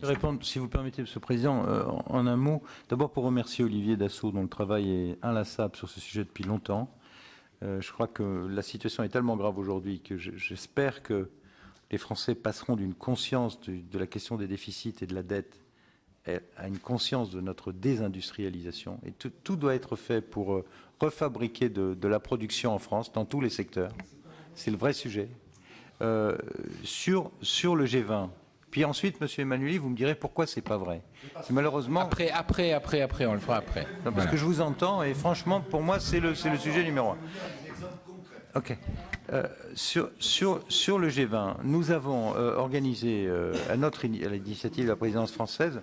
Je vais répondre, si vous permettez, Monsieur le Président, en un mot. D'abord pour remercier Olivier Dassault, dont le travail est inlassable sur ce sujet depuis longtemps. Je crois que la situation est tellement grave aujourd'hui que j'espère que les Français passeront d'une conscience de la question des déficits et de la dette à une conscience de notre désindustrialisation. Et tout doit être fait pour refabriquer de la production en France, dans tous les secteurs. C'est le vrai sujet. Sur le G20. Puis ensuite, Monsieur Emmanueli, vous me direz pourquoi c'est pas vrai. Malheureusement. Après, on le fera après. Non, parce que je vous entends et franchement, pour moi, c'est le sujet numéro un. Ok. Sur le G20, nous avons organisé à l'initiative de la présidence française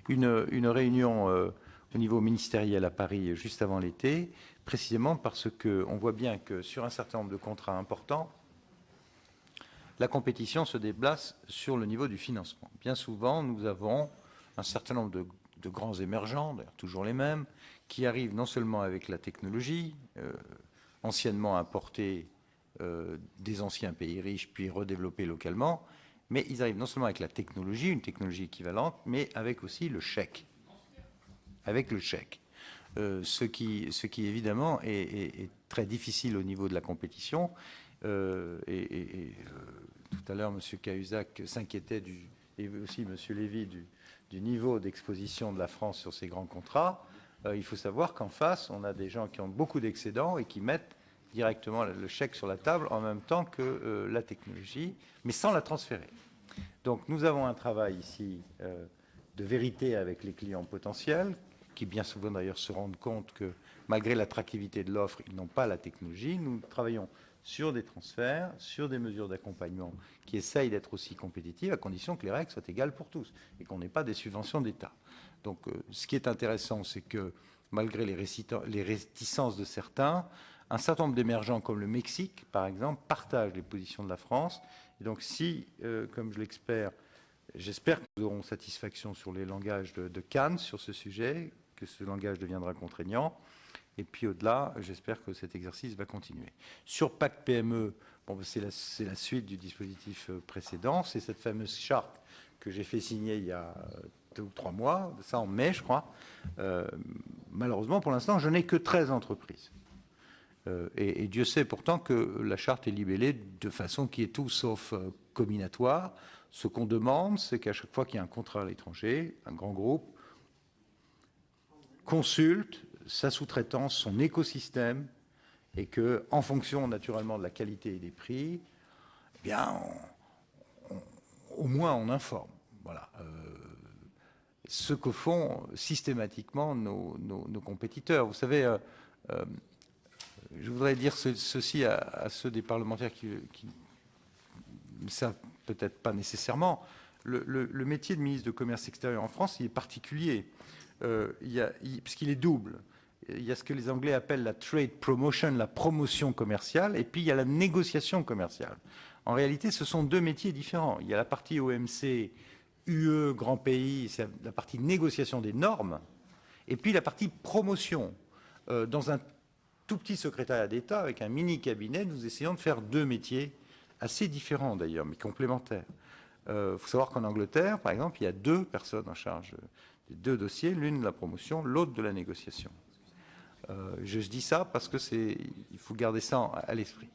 une réunion au niveau ministériel à Paris juste avant l'été, précisément parce qu'on voit bien que sur un certain nombre de contrats importants, la compétition se déplace sur le niveau du financement. Bien souvent, nous avons un certain nombre de grands émergents, d'ailleurs toujours les mêmes, qui arrivent non seulement avec la technologie, anciennement importée des anciens pays riches, puis redéveloppée localement, mais ils arrivent non seulement avec la technologie, une technologie équivalente, mais avec aussi le chèque. Avec le chèque. Ce qui évidemment est très difficile au niveau de la compétition. Tout à l'heure, M. Cahuzac s'inquiétait, et aussi M. Lévy, du niveau d'exposition de la France sur ces grands contrats. Il faut savoir qu'en face, on a des gens qui ont beaucoup d'excédents et qui mettent directement le chèque sur la table en même temps que la technologie, mais sans la transférer. Donc nous avons un travail ici de vérité avec les clients potentiels, qui bien souvent d'ailleurs se rendent compte que malgré l'attractivité de l'offre, ils n'ont pas la technologie. Nous travaillons sur des transferts, sur des mesures d'accompagnement qui essayent d'être aussi compétitives, à condition que les règles soient égales pour tous et qu'on n'ait pas des subventions d'État. Donc ce qui est intéressant, c'est que malgré les réticences de certains, un certain nombre d'émergents comme le Mexique, par exemple, partagent les positions de la France. Et donc si, comme je l'espère, j'espère que nous aurons satisfaction sur les langages de Cannes sur ce sujet, que ce langage deviendra contraignant. Et puis au-delà, j'espère que cet exercice va continuer. Sur Pacte PME, bon, c'est la suite du dispositif précédent. C'est cette fameuse charte que j'ai fait signer il y a 2 ou 3 mois, ça en mai, je crois. Malheureusement, pour l'instant, je n'ai que 13 entreprises. Et Dieu sait pourtant que la charte est libellée de façon qui est tout sauf combinatoire. Ce qu'on demande, c'est qu'à chaque fois qu'il y a un contrat à l'étranger, un grand groupe consulte sa sous-traitance, son écosystème, et que, en fonction naturellement de la qualité et des prix, eh bien, au moins on informe. Voilà. Ce que font systématiquement nos compétiteurs. Vous savez, je voudrais dire ceci à ceux des parlementaires qui ne savent peut-être pas nécessairement. Le métier de ministre de Commerce extérieur en France, il est particulier, puisqu'il est double. Il y a ce que les Anglais appellent la trade promotion, la promotion commerciale, et puis il y a la négociation commerciale. En réalité, ce sont 2 métiers différents. Il y a la partie OMC, UE, grand pays, c'est la partie négociation des normes, et puis la partie promotion. Dans un tout petit secrétariat d'État, avec un mini cabinet, nous essayons de faire 2 métiers, assez différents d'ailleurs, mais complémentaires. Il faut savoir qu'en Angleterre, par exemple, il y a 2 personnes en charge des 2 dossiers, l'une de la promotion, l'autre de la négociation. Je dis ça parce que il faut garder ça à l'esprit.